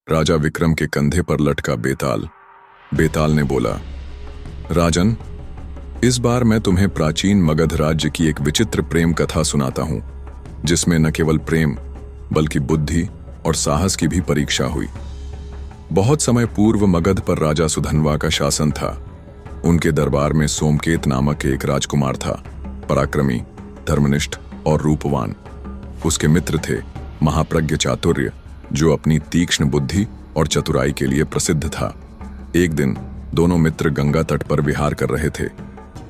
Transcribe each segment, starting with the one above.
राजा विक्रम के कंधे पर लटका बेताल। बेताल ने बोला, राजन, इस बार मैं तुम्हें प्राचीन मगध राज्य की एक विचित्र प्रेम कथा सुनाता हूं, जिसमें न केवल प्रेम बल्कि बुद्धि और साहस की भी परीक्षा हुई। बहुत समय पूर्व मगध पर राजा सुधन्वा का शासन था। उनके दरबार में सोमकेत नामक एक राजकुमार था, पराक्रमी, धर्मनिष्ठ और रूपवान। उसके मित्र थे महाप्रज्ञ चातुर्य, जो अपनी तीक्ष्ण बुद्धि और चतुराई के लिए प्रसिद्ध था। एक दिन दोनों मित्र गंगा तट पर विहार कर रहे थे।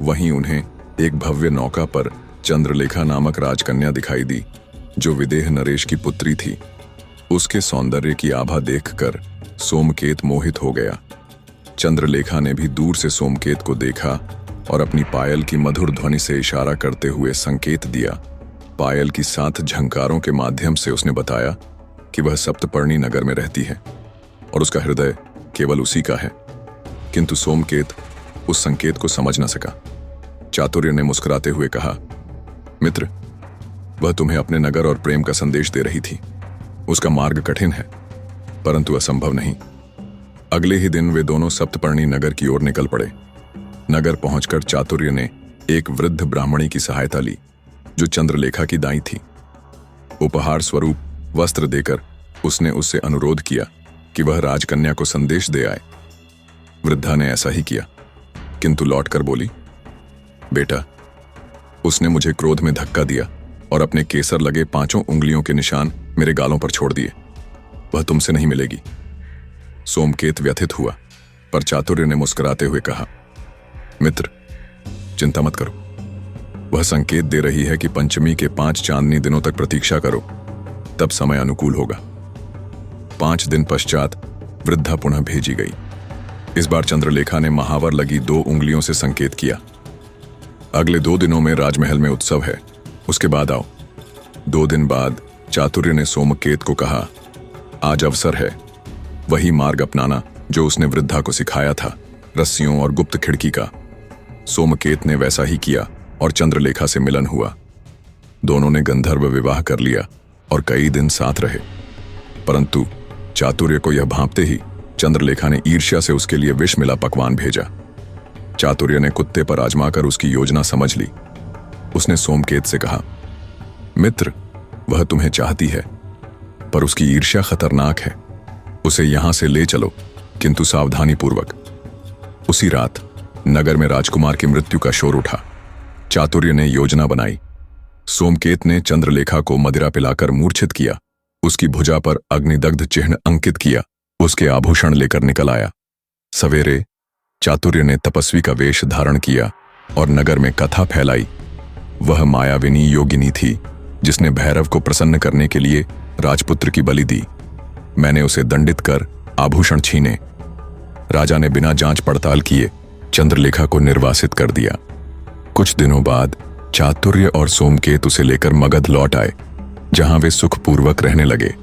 वहीं उन्हें एक भव्य नौका पर चंद्रलेखा नामक राजकन्या दिखाई दी, जो विदेह नरेश की पुत्री थी। उसके सौंदर्य की आभा देखकर सोमकेत मोहित हो गया। चंद्रलेखा ने भी दूर से सोमकेत को देखा और अपनी पायल की मधुर ध्वनि से इशारा करते हुए संकेत दिया। पायल की 7 झंकारों के माध्यम से उसने बताया कि वह सप्तपर्णी नगर में रहती है और उसका हृदय केवल उसी का है। किंतु सोमकेत उस संकेत को समझ न सका। चातुर्य ने मुस्कुराते हुए कहा, मित्र, वह तुम्हें अपने नगर और प्रेम का संदेश दे रही थी। उसका मार्ग कठिन है, परंतु असंभव नहीं। अगले ही दिन वे दोनों सप्तपर्णी नगर की ओर निकल पड़े। नगर पहुंचकर चातुर्य ने एक वृद्ध ब्राह्मणी की सहायता ली, जो चंद्रलेखा की दाई थी। उपहार स्वरूप वस्त्र देकर उसने उससे अनुरोध किया कि वह राजकन्या को संदेश दे आए। वृद्धा ने ऐसा ही किया, किंतु लौटकर बोली, बेटा, उसने मुझे क्रोध में धक्का दिया और अपने केसर लगे 5 उंगलियों के निशान मेरे गालों पर छोड़ दिए। वह तुमसे नहीं मिलेगी। सोमकेत व्यथित हुआ, पर चातुर्य ने मुस्कुराते हुए कहा, मित्र, चिंता मत करो। वह संकेत दे रही है कि पंचमी के 5 चांदनी दिनों तक प्रतीक्षा करो, तब समय अनुकूल होगा। 5 दिन पश्चात वृद्धा पुनः भेजी गई। इस बार चंद्रलेखा ने महावर लगी 2 उंगलियों से संकेत किया, अगले 2 दिनों में राजमहल में उत्सव है, उसके बाद आओ। 2 दिन बाद चातुर्य ने सोमकेत को कहा, आज अवसर है वही मार्ग अपनाना जो उसने वृद्धा को सिखाया था, रस्सियों और गुप्त खिड़की का। सोमकेत ने वैसा ही किया और चंद्रलेखा से मिलन हुआ। दोनों ने गंधर्व विवाह कर लिया और कई दिन साथ रहे। परंतु चातुर्य को यह भांपते ही चंद्रलेखा ने ईर्ष्या से उसके लिए विष मिला पकवान भेजा। चातुर्य ने कुत्ते पर आजमाकर उसकी योजना समझ ली। उसने सोमकेत से कहा, मित्र, वह तुम्हें चाहती है, पर उसकी ईर्ष्या खतरनाक है। उसे यहां से ले चलो, किंतु सावधानी पूर्वक। उसी रात नगर में राजकुमार की मृत्यु का शोर उठा। चातुर्य ने योजना बनाई। सोमकेत ने चंद्रलेखा को मदिरा पिलाकर मूर्छित किया, उसकी भुजा पर अग्निदग्ध चिन्ह अंकित किया, उसके आभूषण लेकर निकल आया। सवेरे चातुर्य ने तपस्वी का वेश धारण किया और नगर में कथा फैलाई। वह मायाविनी योगिनी थी, जिसने भैरव को प्रसन्न करने के लिए राजपुत्र की बलि दी। मैंने उसे दंडित कर आभूषण छीने। राजा ने बिना जांच पड़ताल किए चंद्रलेखा को निर्वासित कर दिया। कुछ दिनों बाद चातुर्य और सोमकेत उसे लेकर मगध लौट आए, जहां वे सुखपूर्वक रहने लगे।